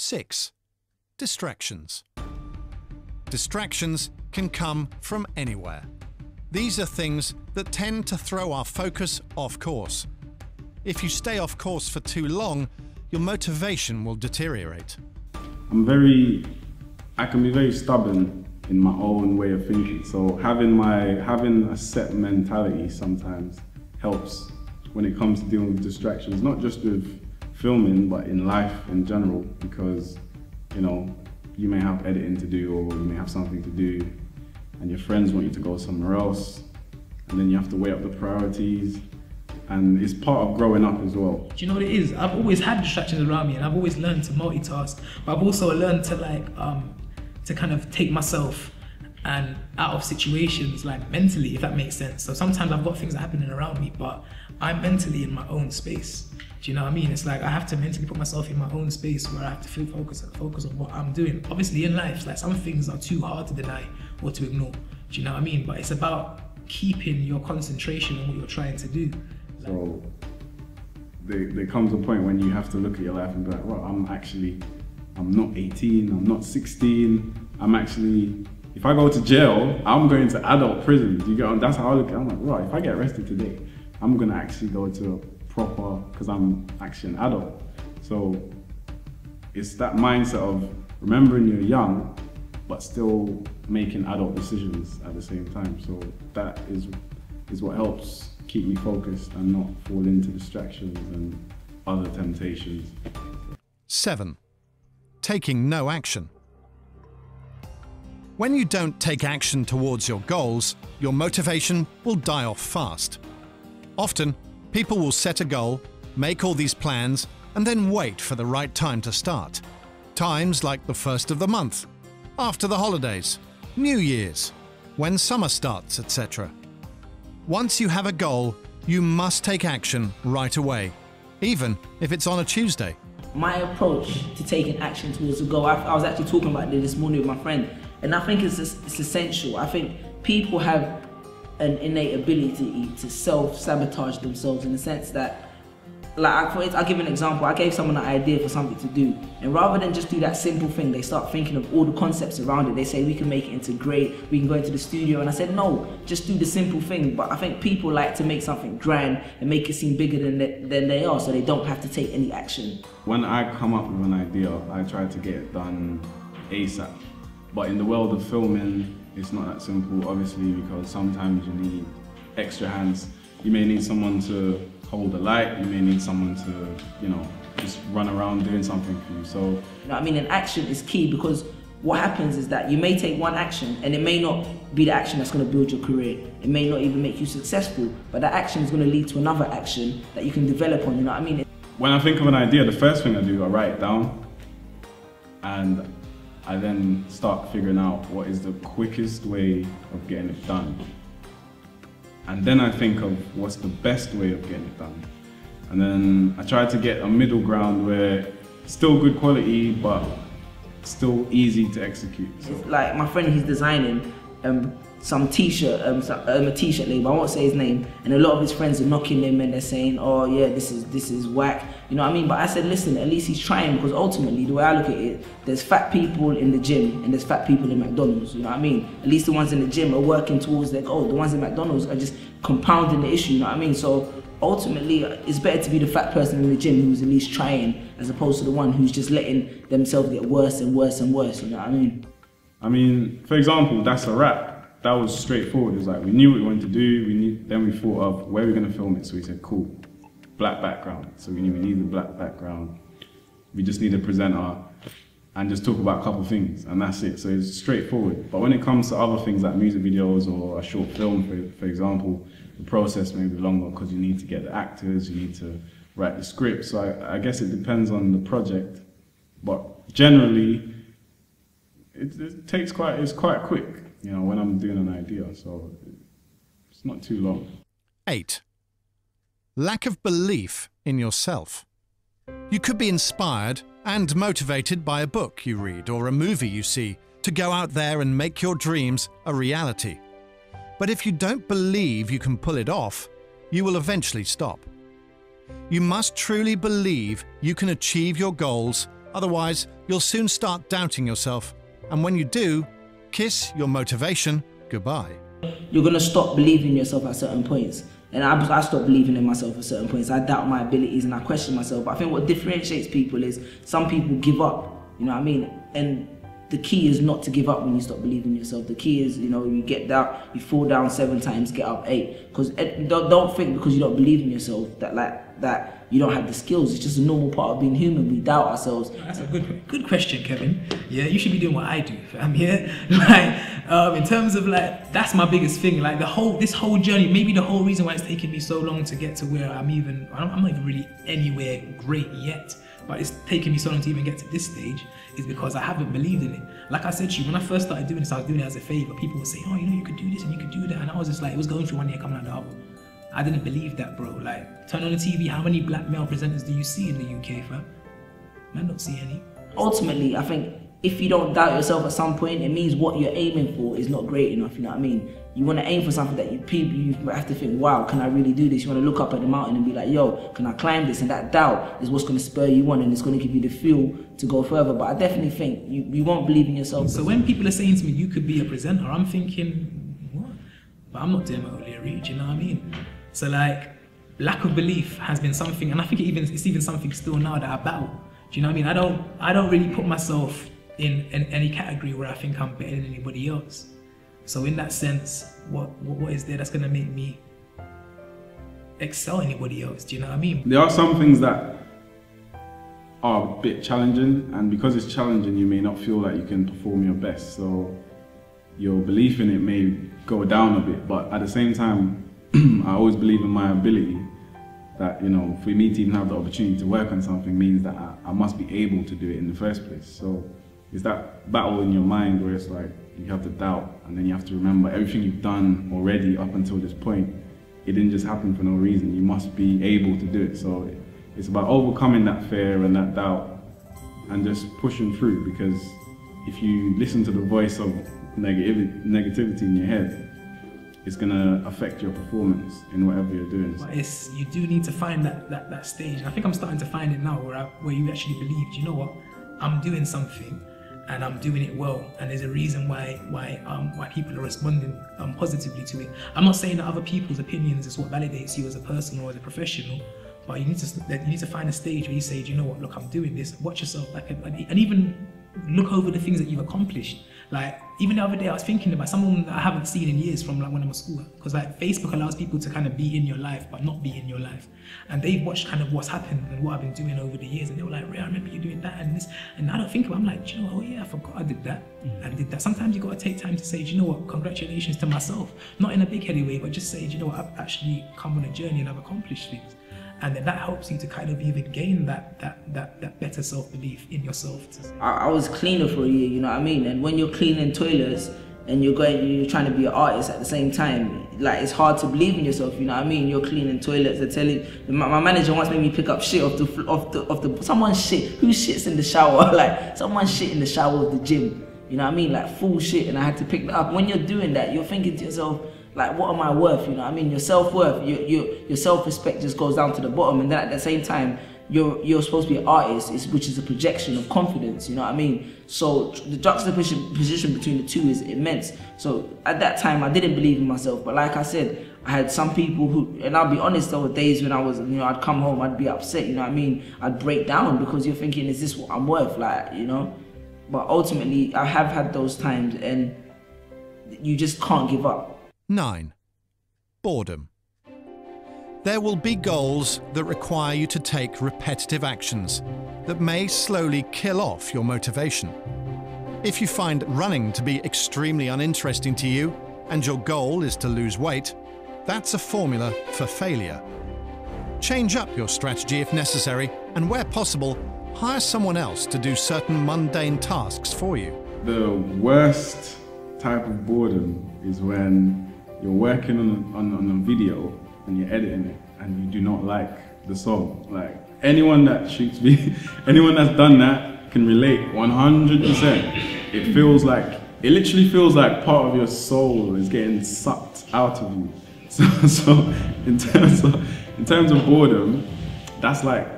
6. Distractions. Distractions can come from anywhere. These are things that tend to throw our focus off course. If you stay off course for too long, your motivation will deteriorate. I can be very stubborn in my own way of thinking. So having a set mentality sometimes helps when it comes to dealing with distractions, not just with filming, but in life in general, because, you know, you may have editing to do, or you may have something to do, and your friends want you to go somewhere else, and then you have to weigh up the priorities, and it's part of growing up as well. Do you know what it is? I've always had distractions around me, and I've always learned to multitask, but I've also learned to kind of take myself and out of situations, like mentally, if that makes sense. So sometimes I've got things happening around me, but I'm mentally in my own space. Do you know what I mean? It's like I have to mentally put myself in my own space where I have to focus on what I'm doing. Obviously in life, like some things are too hard to deny or to ignore. Do you know what I mean? But it's about keeping your concentration on what you're trying to do. So there comes a point when you have to look at your life and be like, well, I'm not 18, I'm not 16, if I go to jail, I'm going to adult prison. Do you get on? That's how I look at it. I'm like, right, if I get arrested today, I'm gonna actually go to a proper, because I'm actually an adult. So it's that mindset of remembering you're young, but still making adult decisions at the same time. So that is what helps keep me focused and not fall into distractions and other temptations. 7. Taking no action. When you don't take action towards your goals, your motivation will die off fast. Often, people will set a goal, make all these plans, and then wait for the right time to start. Times like the 1st of the month, after the holidays, New Year's, when summer starts, etc. Once you have a goal, you must take action right away, even if it's on a Tuesday. My approach to taking action towards a goal, I was actually talking about this morning with my friend, and I think it's essential. I think people have an innate ability to self-sabotage themselves in the sense that, like, I'll give an example. I gave someone an idea for something to do, and rather than just do that simple thing, they start thinking of all the concepts around it. They say, we can make it into great, we can go into the studio, and I said, no, just do the simple thing. But I think people like to make something grand and make it seem bigger than they are, so they don't have to take any action. When I come up with an idea, I try to get it done ASAP. But in the world of filming, it's not that simple, obviously, because sometimes you need extra hands. You may need someone to hold the light, you may need someone to, you know, just run around doing something for you. So, you know what I mean? And action is key, because what happens is that you may take one action and it may not be the action that's going to build your career. It may not even make you successful, but that action is going to lead to another action that you can develop on, you know what I mean? When I think of an idea, the first thing I do, I write it down, and I then start figuring out what is the quickest way of getting it done. And then I think of what's the best way of getting it done. And then I try to get a middle ground where it's still good quality, but still easy to execute. So. Like my friend, he's designing some t-shirt, a t-shirt label, I won't say his name, and a lot of his friends are knocking him and they're saying, oh yeah, this is whack, you know what I mean? But I said, listen, at least he's trying, because ultimately, the way I look at it, there's fat people in the gym and there's fat people in McDonald's, you know what I mean? At least the ones in the gym are working towards their goal, the ones in McDonald's are just compounding the issue, you know what I mean? So ultimately, it's better to be the fat person in the gym who's at least trying, as opposed to the one who's just letting themselves get worse and worse and worse, you know what I mean? I mean, for example, That's a Wrap. That was straightforward. It was like, we knew what we wanted to do, then we thought of where we're going to film it. So we said, cool, black background. So we knew we needed a black background. We just need a presenter and just talk about a couple of things, and that's it. So it's straightforward. But when it comes to other things like music videos or a short film, for example, the process may be longer because you need to get the actors, you need to write the script. So I guess it depends on the project. But generally, it's quite quick, you know, when I'm doing an idea, so it's not too long. 8. Lack of belief in yourself. You could be inspired and motivated by a book you read or a movie you see to go out there and make your dreams a reality. But if you don't believe you can pull it off, you will eventually stop. You must truly believe you can achieve your goals Otherwise, you'll soon start doubting yourself, and when you do, kiss your motivation goodbye. You're gonna stop believing in yourself at certain points. And I stopped believing in myself at certain points. I doubt my abilities and I question myself. But I think what differentiates people is some people give up, you know what I mean? And the key is not to give up when you stop believing in yourself. The key is, you know, you get down, you fall down 7 times, get up 8. Because don't think because you don't believe in yourself that you don't have the skills. It's just a normal part of being human. We doubt ourselves. That's a good question, Kevin. Yeah, you should be doing what I do, fam. Yeah, like in terms of like that's my biggest thing. Like this whole journey, maybe the whole reason why it's taken me so long to get to where I'm not even really anywhere great yet. But it's taken me so long to even get to this stage is because I haven't believed in it. Like I said to you, when I first started doing this, I was doing it as a favor. People would say, oh, you know, you could do this and you could do that. And I was just like, it was going through one year, coming out the other. I didn't believe that, bro. Like, turn on the TV, how many black male presenters do you see in the UK, fam? Man, don't see any. Ultimately, I think if you don't doubt yourself at some point, it means what you're aiming for is not great enough, you know what I mean? You want to aim for something that you have to think, wow, can I really do this? You want to look up at the mountain and be like, yo, can I climb this? And that doubt is what's going to spur you on and it's going to give you the fuel to go further. But I definitely think you won't believe in yourself. So when people are saying to me, you could be a presenter, I'm thinking, what? But I'm not doing my only reach, you know what I mean? So like, lack of belief has been something, and I think it's even something still now that I battle. Do you know what I mean? I don't really put myself in any category where I think I'm better than anybody else. So in that sense, what is there that's gonna make me excel anybody else? Do you know what I mean? There are some things that are a bit challenging, and because it's challenging, you may not feel like you can perform your best. So your belief in it may go down a bit, but at the same time, I always believe in my ability. That, you know, for me to even have the opportunity to work on something means that I must be able to do it in the first place. So it's that battle in your mind where it's like you have to doubt, and then you have to remember everything you've done already up until this point. It didn't just happen for no reason. You must be able to do it. So it's about overcoming that fear and that doubt and just pushing through, because if you listen to the voice of negativity in your head, it's gonna affect your performance in whatever you're doing. But you do need to find that stage. And I think I'm starting to find it now where you actually believe, you know what, I'm doing something and I'm doing it well, and there's a reason why people are responding positively to it. I'm not saying that other people's opinions is what validates you as a person or as a professional, but you need to find a stage where you say, you know what, look, I'm doing this. Watch yourself, and even look over the things that you've accomplished. Like, even the other day I was thinking about someone that I haven't seen in years from like when I was school, because like Facebook allows people to kind of be in your life but not be in your life, and they've watched kind of what's happened and what I've been doing over the years, and they were like, Ray, I remember you doing that and this, and I don't think about it. I'm like, do you know what? Oh yeah, I forgot I did that. I did that. Sometimes you got to take time to say, do you know what, congratulations to myself, not in a big headed way, but just say, do you know what, I've actually come on a journey and I've accomplished things. And then that helps you to kind of even gain that better self-belief in yourself. I was cleaner for a year, you know what I mean? And when you're cleaning toilets and you're trying to be an artist at the same time, like, it's hard to believe in yourself, you know what I mean? You're cleaning toilets, they're telling, my manager once made me pick up shit off the someone's shit. Who shits in the shower? Like, someone's shit in the shower of the gym, you know what I mean? Like, full shit, and I had to pick that up. When you're doing that, you're thinking to yourself, like, what am I worth? You know what I mean? Your self-worth, your self-respect just goes down to the bottom, and then at the same time, you're supposed to be an artist, which is a projection of confidence, you know what I mean? So the juxtaposition between the two is immense. So at that time, I didn't believe in myself, but like I said, I had some people who, and I'll be honest, there were days when I was, you know, I'd come home, I'd be upset, you know what I mean? I'd break down because you're thinking, is this what I'm worth? Like, you know? But ultimately, I have had those times, and you just can't give up. 9. Boredom. There will be goals that require you to take repetitive actions that may slowly kill off your motivation. If you find running to be extremely uninteresting to you and your goal is to lose weight, that's a formula for failure. Change up your strategy if necessary, and where possible, hire someone else to do certain mundane tasks for you. The worst type of boredom is when you're working on a video and you're editing it and you do not like the song. Like, anyone that shoots me, anyone that's done that can relate 100%. It literally feels like part of your soul is getting sucked out of you. So in terms of boredom, that's like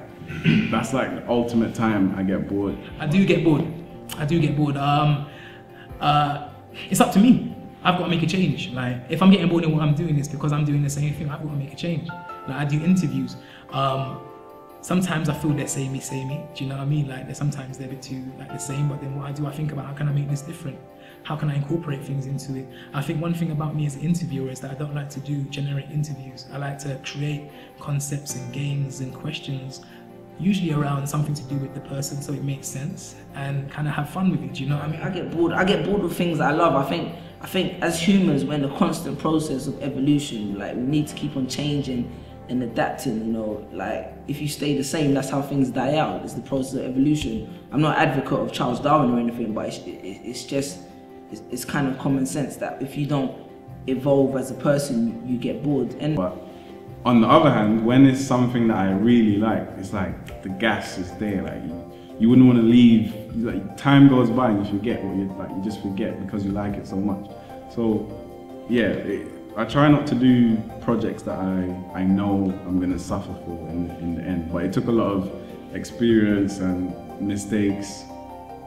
That's like the ultimate time I get bored. I do get bored. It's up to me. I've got to make a change. Like, if I'm getting bored in what I'm doing, it's because I'm doing the same thing. I've got to make a change. Like, I do interviews. Sometimes I feel they're samey. Do you know what I mean? Like, sometimes they're a bit too like the same. But then what I do, I think about how can I make this different? How can I incorporate things into it? I think one thing about me as an interviewer is that I don't like to do generic interviews. I like to create concepts and games and questions, usually around something to do with the person, so it makes sense, and kind of have fun with it. Do you know what I mean? I get bored with things that I love. I think as humans, we're in a constant process of evolution. Like, we need to keep on changing and adapting, you know. Like, if you stay the same, that's how things die out. It's the process of evolution. I'm not an advocate of Charles Darwin or anything, but it's just, it's kind of common sense that if you don't evolve as a person, you get bored. But on the other hand, when it's something that I really like, it's like the gas is there. Like, you wouldn't want to leave. Like, time goes by and you forget what you just forget because you like it so much. So yeah, I try not to do projects that I know I'm gonna suffer for in the end. But it took a lot of experience and mistakes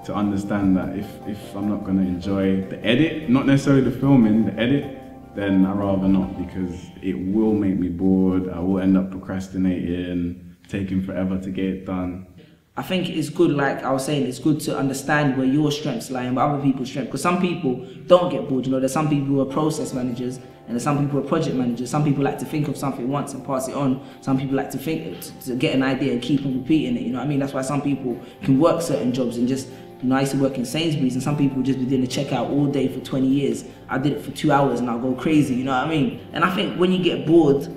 to understand that if I'm not gonna enjoy the edit, not necessarily the filming, the edit, then I'd rather not, because it will make me bored. I will end up procrastinating, taking forever to get it done. I think it's good, like I was saying, it's good to understand where your strengths lie and where other people's strengths, because some people don't get bored. You know, there's some people who are process managers and there's some people who are project managers. Some people like to think of something once and pass it on. Some people like to think, to get an idea and keep on repeating it, you know what I mean? That's why some people can work certain jobs and just, you know, I used to work in Sainsbury's and some people just be doing the checkout all day for 20 years. I did it for 2 hours and I'll go crazy, you know what I mean? And I think when you get bored,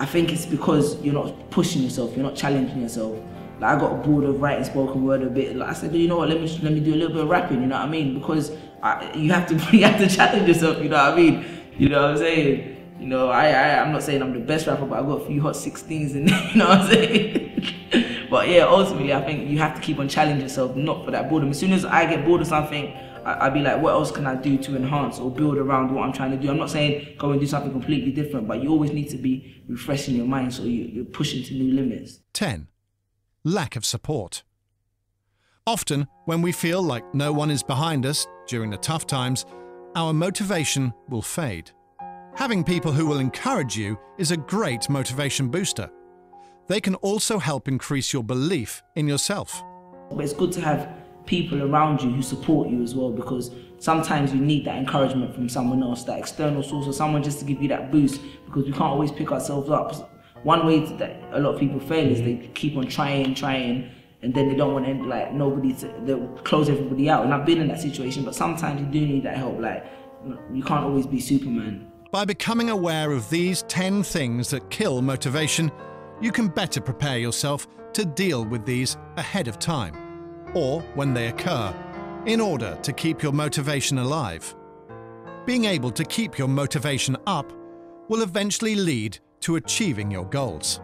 I think it's because you're not pushing yourself, you're not challenging yourself. Like, I got bored of writing spoken word a bit. Like, I said, you know what, let me do a little bit of rapping, you know what I mean? Because you have to challenge yourself, you know what I mean? You know what I'm saying? You know, I'm not saying I'm the best rapper, but I've got a few hot 16s in there, you know what I'm saying? But yeah, ultimately, I think you have to keep on challenging yourself, not for that boredom. As soon as I get bored of something, I'd be like, what else can I do to enhance or build around what I'm trying to do? I'm not saying go and do something completely different, but you always need to be refreshing your mind so you're pushing to new limits. 10. Lack of support. Often, when we feel like no one is behind us during the tough times, our motivation will fade. Having people who will encourage you is a great motivation booster. They can also help increase your belief in yourself. But it's good to have people around you who support you as well, because sometimes you need that encouragement from someone else, that external source or someone just to give you that boost, because we can't always pick ourselves up. One way that a lot of people fail is they keep on trying, and then they don't want to, like, they'll close everybody out. And I've been in that situation, but sometimes you do need that help. Like, you can't always be Superman. By becoming aware of these 10 things that kill motivation, you can better prepare yourself to deal with these ahead of time, or when they occur, in order to keep your motivation alive. Being able to keep your motivation up will eventually lead to achieving your goals.